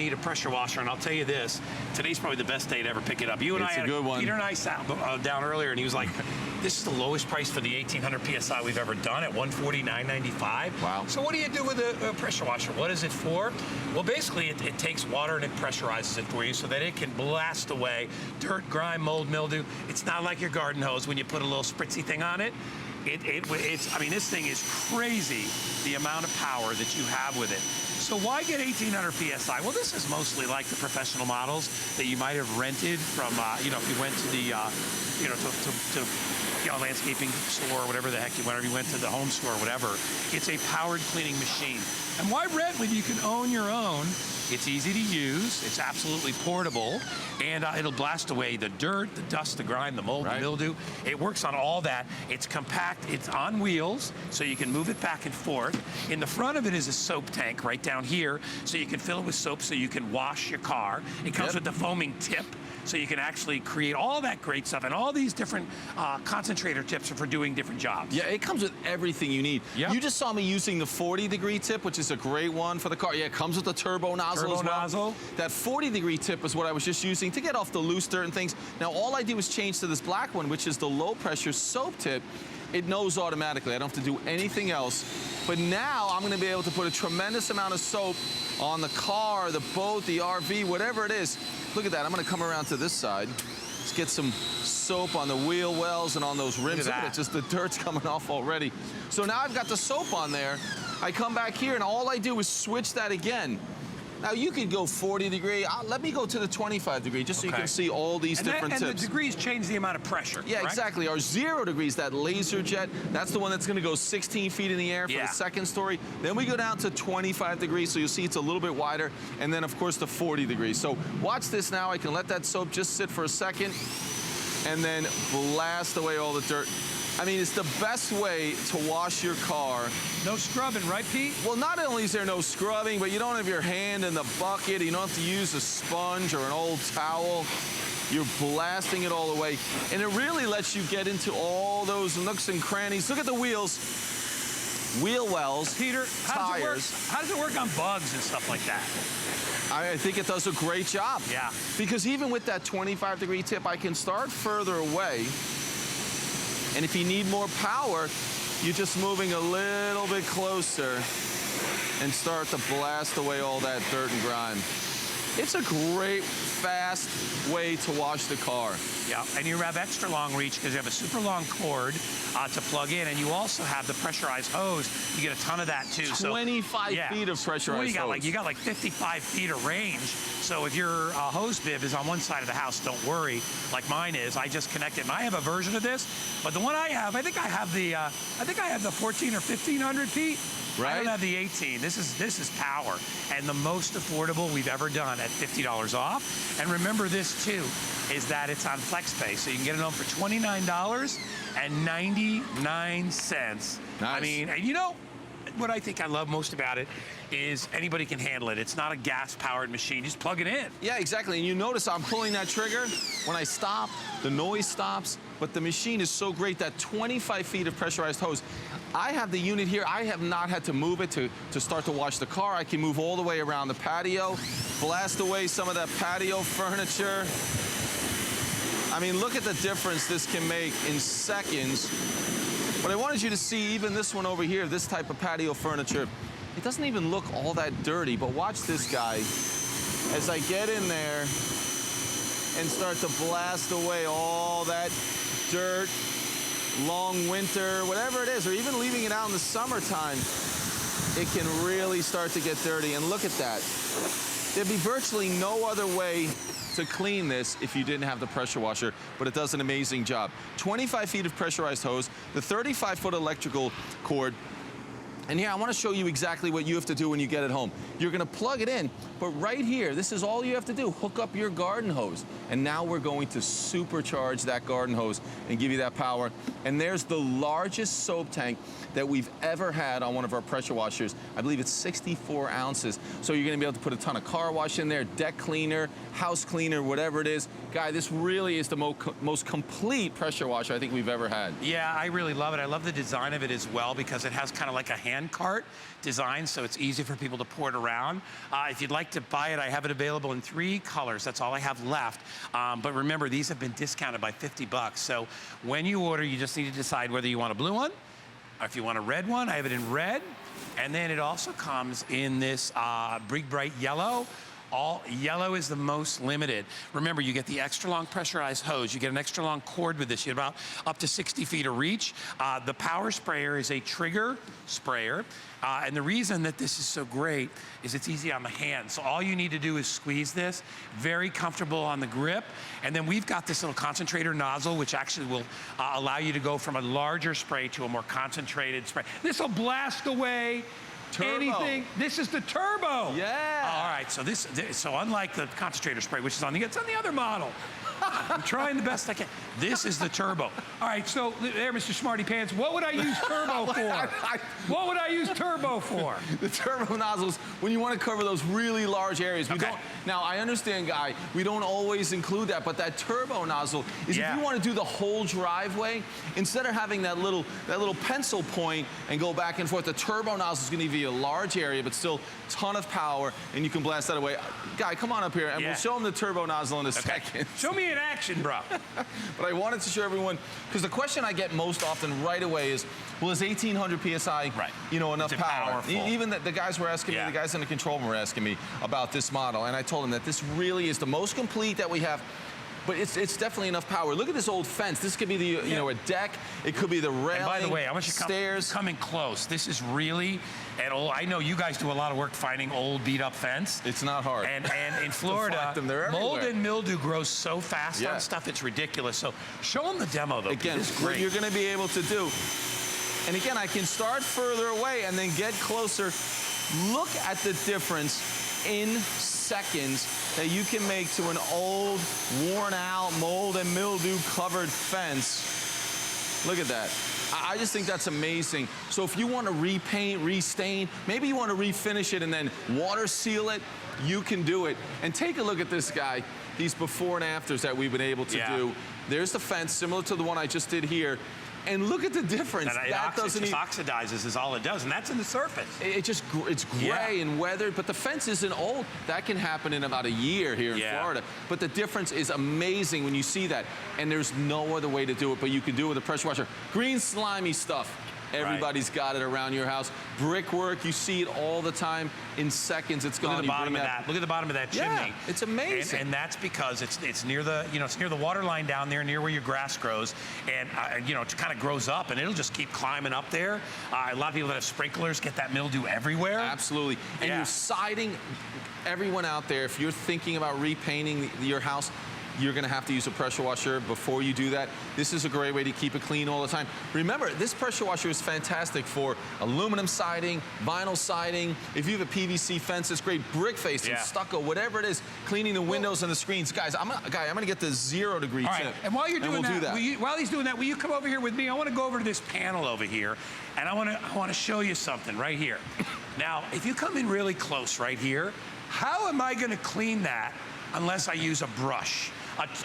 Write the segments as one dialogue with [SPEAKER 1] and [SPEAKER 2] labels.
[SPEAKER 1] need a pressure washer, and I'll tell you this, today's probably the best day to ever pick it up. You and Peter and I sat down earlier, and he was like, this is the lowest price for the 1800 PSI we've ever done at $149.95.
[SPEAKER 2] Wow.
[SPEAKER 1] So what do you do with a pressure washer? What is it for? Well, basically, it takes water and it pressurizes it for you so that it can blast away dirt, grime, mold, mildew. It's not like your garden hose when you put a little spritzy thing on it. I mean, this thing is crazy, the amount of power that you have with it. So why get 1800 PSI? Well, this is mostly like the professional models that you might have rented from, you know, if you went to the, you know, to landscaping store or whatever the heck you went, or you went to the home store or whatever. It's a powered cleaning machine. And why rent when you can own your own? It's easy to use, it's absolutely portable, and it'll blast away the dirt, the dust, the grime, the mold, the mildew. It works on all that. It's compact, it's on wheels, so you can move it back and forth. In the front of it is a soap tank right down here, so you can fill it with soap so you can wash your car. It comes with the foaming tip, so you can actually create all that great stuff, and all these different concentrator tips are for doing different jobs.
[SPEAKER 2] Yeah, it comes with everything you need.
[SPEAKER 1] Yep.
[SPEAKER 2] You just saw me using the 40-degree tip, which is a great one for the car. Yeah, it comes with the turbo nozzle as well.
[SPEAKER 1] Nozzle.
[SPEAKER 2] That 40-degree tip is what I was just using to get off the loose dirt and things. Now, all I did was change to this black one, which is the low-pressure soap tip. It knows automatically. I don't have to do anything else. But now I'm going to be able to put a tremendous amount of soap on the car, the boat, the RV, whatever it is. Look at that. I'm going to come around to this side. Let's get some soap on the wheel wells and on those rims. Look at it, just the dirt's coming off already. So now I've got the soap on there. I come back here, and all I do is switch that again. Now, you could go 40-degree. Let me go to the 25-degree, just so you can see all these different tips.
[SPEAKER 1] And the degrees change the amount of pressure,
[SPEAKER 2] Yeah,
[SPEAKER 1] correct?
[SPEAKER 2] exactly. Our 0 degrees, that laser jet, that's the one that's going to go 16 feet in the air for the second story. Then we go down to 25 degrees, so you'll see it's a little bit wider. And then, of course, the 40 degrees. So watch this now. I can let that soap just sit for a second and then blast away all the dirt. I mean, it's the best way to wash your car.
[SPEAKER 1] No scrubbing, right, Pete?
[SPEAKER 2] Well, not only is there no scrubbing, but you don't have your hand in the bucket. You don't have to use a sponge or an old towel. You're blasting it all away. And it really lets you get into all those nooks and crannies. Look at the wheels. Wheel wells,
[SPEAKER 1] Peter,
[SPEAKER 2] tires.
[SPEAKER 1] How does it work on bugs and stuff like that?
[SPEAKER 2] I think it does a great job.
[SPEAKER 1] Yeah.
[SPEAKER 2] Because even with that 25-degree tip, I can start further away. And if you need more power, you're just moving a little bit closer and start to blast away all that dirt and grime. It's a great, fast way to wash the car.
[SPEAKER 1] Yeah, and you have extra long reach because you have a super long cord to plug in, and you also have the pressurized hose. You get a ton of that too.
[SPEAKER 2] 25 feet of pressurized hose.
[SPEAKER 1] You got like 55 feet of range. So if your hose bib is on one side of the house, don't worry. Like mine is, I just connect it. And I have a version of this, but the one I have, I think I have the 14 or 1500 feet.
[SPEAKER 2] Right.
[SPEAKER 1] I don't have the 18. This is power, and the most affordable we've ever done at $50 off. And remember this too, is that it's on FlexPay, so you can get it home for $29.99.
[SPEAKER 2] Nice.
[SPEAKER 1] I mean, and you know what I think I love most about it is anybody can handle it. It's not a gas-powered machine. Just plug it in.
[SPEAKER 2] Yeah, exactly. And you notice I'm pulling that trigger. When I stop, the noise stops. But the machine is so great, that 25 feet of pressurized hose. I have the unit here. I have not had to move it to start to wash the car. I can move all the way around the patio, blast away some of that patio furniture. I mean, look at the difference this can make in seconds. But I wanted you to see even this one over here, this type of patio furniture. It doesn't even look all that dirty, but watch this guy. As I get in there and start to blast away all that dirt, long winter, whatever it is, or even leaving it out in the summertime, it can really start to get dirty. And look at that. There'd be virtually no other way to clean this if you didn't have the pressure washer, but it does an amazing job. 25 feet of pressurized hose, the 35-foot electrical cord. And here, I want to show you exactly what you have to do when you get it home. You're going to plug it in, but right here, this is all you have to do. Hook up your garden hose. And now we're going to supercharge that garden hose and give you that power. And there's the largest soap tank that we've ever had on one of our pressure washers. I believe it's 64 ounces. So you're going to be able to put a ton of car wash in there, deck cleaner, house cleaner, whatever it is. Guy, this really is the most complete pressure washer I think we've ever had.
[SPEAKER 1] Yeah, I really love it. I love the design of it as well because it has kind of like a hand hand cart design, so it's easy for people to pour it around. If you'd like to buy it, I have it available in 3 colors. That's all I have left. But remember, these have been discounted by 50 bucks. So when you order, you just need to decide whether you want a blue one or if you want a red one. I have it in red. And then it also comes in this big bright yellow. All yellow is the most limited. Remember, you get the extra long pressurized hose. You get an extra long cord with this. You get about up to 60 feet of reach. The power sprayer is a trigger sprayer. And the reason that this is so great is it's easy on the hand. So all you need to do is squeeze this. Very comfortable on the grip. And then we've got this little concentrator nozzle, which actually will allow you to go from a larger spray to a more concentrated spray. This will blast away
[SPEAKER 2] Turbo.
[SPEAKER 1] anything. This is the turbo.
[SPEAKER 2] Yeah.
[SPEAKER 1] All right, so unlike the concentrator spray, which is on the other model. I'm trying the best I can. This is the turbo. All right, so there, Mr. Smarty Pants, what would I use turbo for? What would I use turbo for?
[SPEAKER 2] The turbo nozzles, when you want to cover those really large areas. Now, I understand, Guy, we don't always include that, but that turbo nozzle is if you want to do the whole driveway, instead of having that little pencil point and go back and forth, the turbo nozzle is going to give you a large area, but still a ton of power, and you can blast that away. Guy, come on up here, and we'll show them the turbo nozzle in a second.
[SPEAKER 1] Show me in action, bro.
[SPEAKER 2] But I wanted to show everyone, because the question I get most often right away is, well, is 1800 PSI, enough power? Even the guys were asking me, the guys in the control room were asking me about this model, and I told them that this really is the most complete that we have. But it's definitely enough power. Look at this old fence. This could be the a deck. It could be the railing.
[SPEAKER 1] And by the way, I want you
[SPEAKER 2] stairs.
[SPEAKER 1] Coming close. This is really an old. I know you guys do a lot of work finding old, beat-up fence.
[SPEAKER 2] It's not hard.
[SPEAKER 1] And in Florida, mold and mildew grows so fast on stuff. It's ridiculous. So show them the demo, though.
[SPEAKER 2] Again, what you're going to be able to do. And again, I can start further away and then get closer. Look at the difference in seconds that you can make to an old, worn-out, mold and mildew-covered fence. Look at that. I just think that's amazing. So if you want to repaint, restain, maybe you want to refinish it and then water seal it, you can do it. And take a look at this guy, these before and afters that we've been able to do. There's the fence, similar to the one I just did here. And look at the difference.
[SPEAKER 1] It just oxidizes is all it does, and that's in the surface.
[SPEAKER 2] It's gray and weathered, but the fence isn't old. That can happen in about a year here in Florida. But the difference is amazing when you see that. And there's no other way to do it, but you can do it with a pressure washer. Green slimy stuff. Everybody's got it around your house. Brickwork, you see it all the time. In seconds, it's gone.
[SPEAKER 1] Look at the bottom of that. Look at the bottom of that chimney.
[SPEAKER 2] Yeah, it's amazing.
[SPEAKER 1] And that's because it's near the it's near the water line down there, near where your grass grows, and it kind of grows up, and it'll just keep climbing up there. A lot of people that have sprinklers get that mildew everywhere.
[SPEAKER 2] Absolutely. And you're siding everyone out there. If you're thinking about repainting your house, you're going to have to use a pressure washer before you do that. This is a great way to keep it clean all the time. Remember, this pressure washer is fantastic for aluminum siding, vinyl siding. If you have a PVC fence, it's great. Brick facing, stucco, whatever it is, cleaning the windows and the screens. Guys, I'm going to get the 0 degree tip.
[SPEAKER 1] And while you're doing while he's doing that, will you come over here with me? I want to go over to this panel over here, and I want to show you something right here. Now, if you come in really close right here, how am I going to clean that unless I use a brush?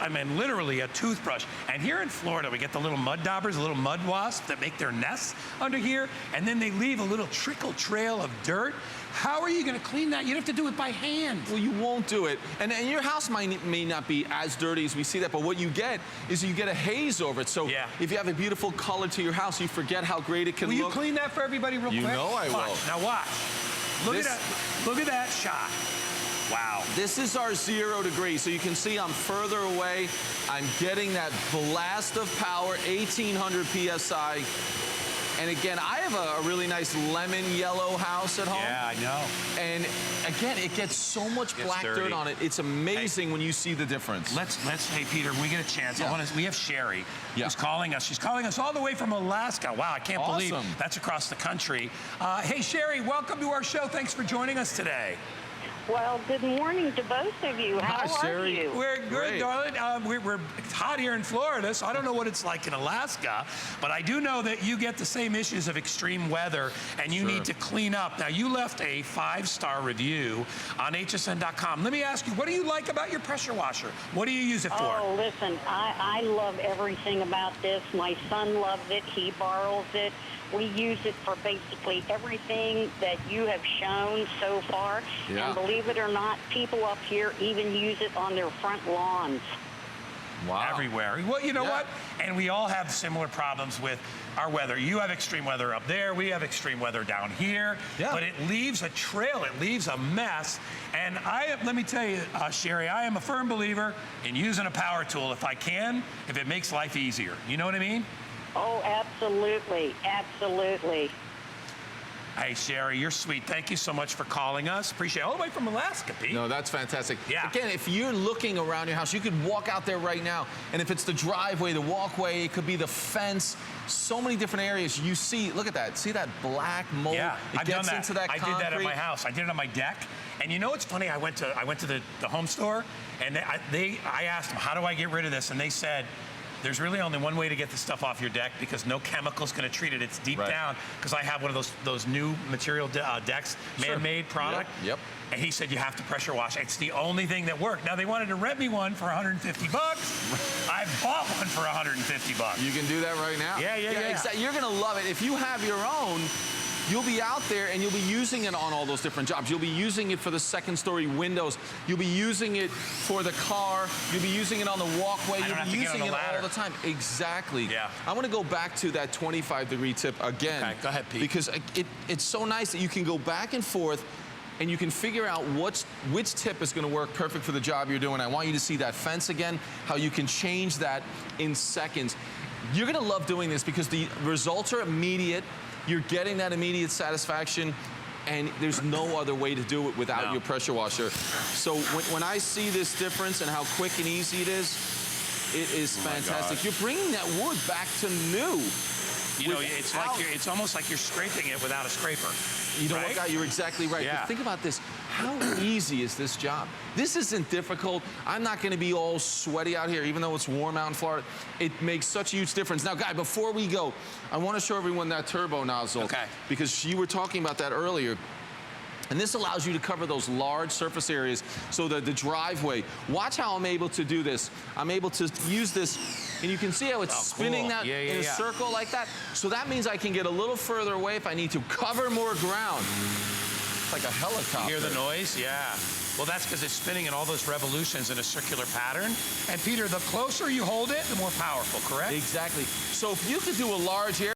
[SPEAKER 1] I mean, literally a toothbrush. And here in Florida, we get the little mud daubers, the little mud wasps that make their nests under here, and then they leave a little trickle trail of dirt. How are you going to clean that? You'd have to do it by hand.
[SPEAKER 2] Well, you won't do it. And your house may not be as dirty as we see that, but what you get is you get a haze over it. So if you have a beautiful color to your house, you forget how great it can look.
[SPEAKER 1] Will you clean that for everybody real quick?
[SPEAKER 2] You know I will.
[SPEAKER 1] Now watch. Look at that shot. Wow.
[SPEAKER 2] This is our 0 degree, so you can see I'm further away. I'm getting that blast of power, 1800 PSI. And again, I have a really nice lemon yellow house at home.
[SPEAKER 1] Yeah, I know.
[SPEAKER 2] And again, it gets so much black dirt on it. It's amazing when you see the difference.
[SPEAKER 1] Let's hey, Peter, when we get a chance, we have Sherry who's calling us. She's calling us all the way from Alaska. Wow, I can't believe that's across the country. Hey, Sherry, welcome to our show. Thanks for joining us today.
[SPEAKER 3] Well, good morning to both of you. How
[SPEAKER 2] Hi,
[SPEAKER 3] are
[SPEAKER 2] Sherry.
[SPEAKER 3] you?
[SPEAKER 1] We're good,
[SPEAKER 2] Great.
[SPEAKER 1] darling. It's hot here in Florida, so I don't know what it's like in Alaska, but I do know that you get the same issues of extreme weather, and you need to clean up. Now, you left a 5-star review on hsn.com. Let me ask you, what do you like about your pressure washer? What do you use it for?
[SPEAKER 3] Oh, listen, I love everything about this. My son loves it. He borrows it. We use it for basically everything that you have shown so far.
[SPEAKER 2] Yeah.
[SPEAKER 3] And believe it or not, people up here even use it on their front lawns.
[SPEAKER 2] Wow.
[SPEAKER 1] Everywhere. Well, you know what? And we all have similar problems with our weather. You have extreme weather up there. We have extreme weather down here.
[SPEAKER 2] Yeah.
[SPEAKER 1] But it leaves a trail. It leaves a mess. And let me tell you, Sherry, I am a firm believer in using a power tool if I can, if it makes life easier. You know what I mean?
[SPEAKER 3] Oh, absolutely. Absolutely.
[SPEAKER 1] Hey, Sherry, you're sweet. Thank you so much for calling us. Appreciate it. All the way from Alaska, Pete.
[SPEAKER 2] No, that's fantastic.
[SPEAKER 1] Yeah.
[SPEAKER 2] Again, if you're looking around your house, you could walk out there right now, and if it's the driveway, the walkway, it could be the fence, so many different areas. You see, look at that. See that black mold?
[SPEAKER 1] Yeah,
[SPEAKER 2] it
[SPEAKER 1] I've
[SPEAKER 2] gets
[SPEAKER 1] done that.
[SPEAKER 2] into that concrete.
[SPEAKER 1] I did that at my house. I did it on my deck. And you know what's funny? I went to the home store, and I asked them, how do I get rid of this? And they said, there's really only one way to get this stuff off your deck because no chemical's going to treat it. It's deep down because I have one of those new material decks, man-made product.
[SPEAKER 2] Yep.
[SPEAKER 1] And he said you have to pressure wash. It's the only thing that worked. Now they wanted to rent me one for $150. I bought one for $150.
[SPEAKER 2] You can do that right now.
[SPEAKER 1] Yeah.
[SPEAKER 2] Exactly. You're going to love it. If you have your own, you'll be out there and you'll be using it on all those different jobs. You'll be using it for the second-story windows. You'll be using it for the car. You'll be using it on the walkway. You'll be using it all the time. Exactly.
[SPEAKER 1] Yeah.
[SPEAKER 2] I want to go back to that 25-degree tip again.
[SPEAKER 1] Okay, go ahead, Pete.
[SPEAKER 2] Because it's so nice that you can go back and forth and you can figure out which tip is going to work perfect for the job you're doing. I want you to see that fence again, how you can change that in seconds. You're going to love doing this because the results are immediate. You're getting that immediate satisfaction, and there's no other way to do it without your pressure washer. So when I see this difference and how quick and easy it is fantastic. You're bringing that wood back to new.
[SPEAKER 1] You know, it's almost like you're scraping it without a scraper.
[SPEAKER 2] You know what, guy? You're exactly right.
[SPEAKER 1] Yeah.
[SPEAKER 2] But think about this. How easy is this job? This isn't difficult. I'm not going to be all sweaty out here, even though it's warm out in Florida. It makes such a huge difference. Now, Guy, before we go, I want to show everyone that turbo nozzle.
[SPEAKER 1] Okay.
[SPEAKER 2] Because you were talking about that earlier. And this allows you to cover those large surface areas so that the driveway, watch how I'm able to do this. I'm able to use this, and you can see how it's spinning that in a circle like that. So that means I can get a little further away if I need to cover more ground. It's like a helicopter.
[SPEAKER 1] You hear the noise? Yeah. Well, that's because it's spinning in all those revolutions in a circular pattern. And Peter, the closer you hold it, the more powerful, correct?
[SPEAKER 2] Exactly. So if you could do a large area,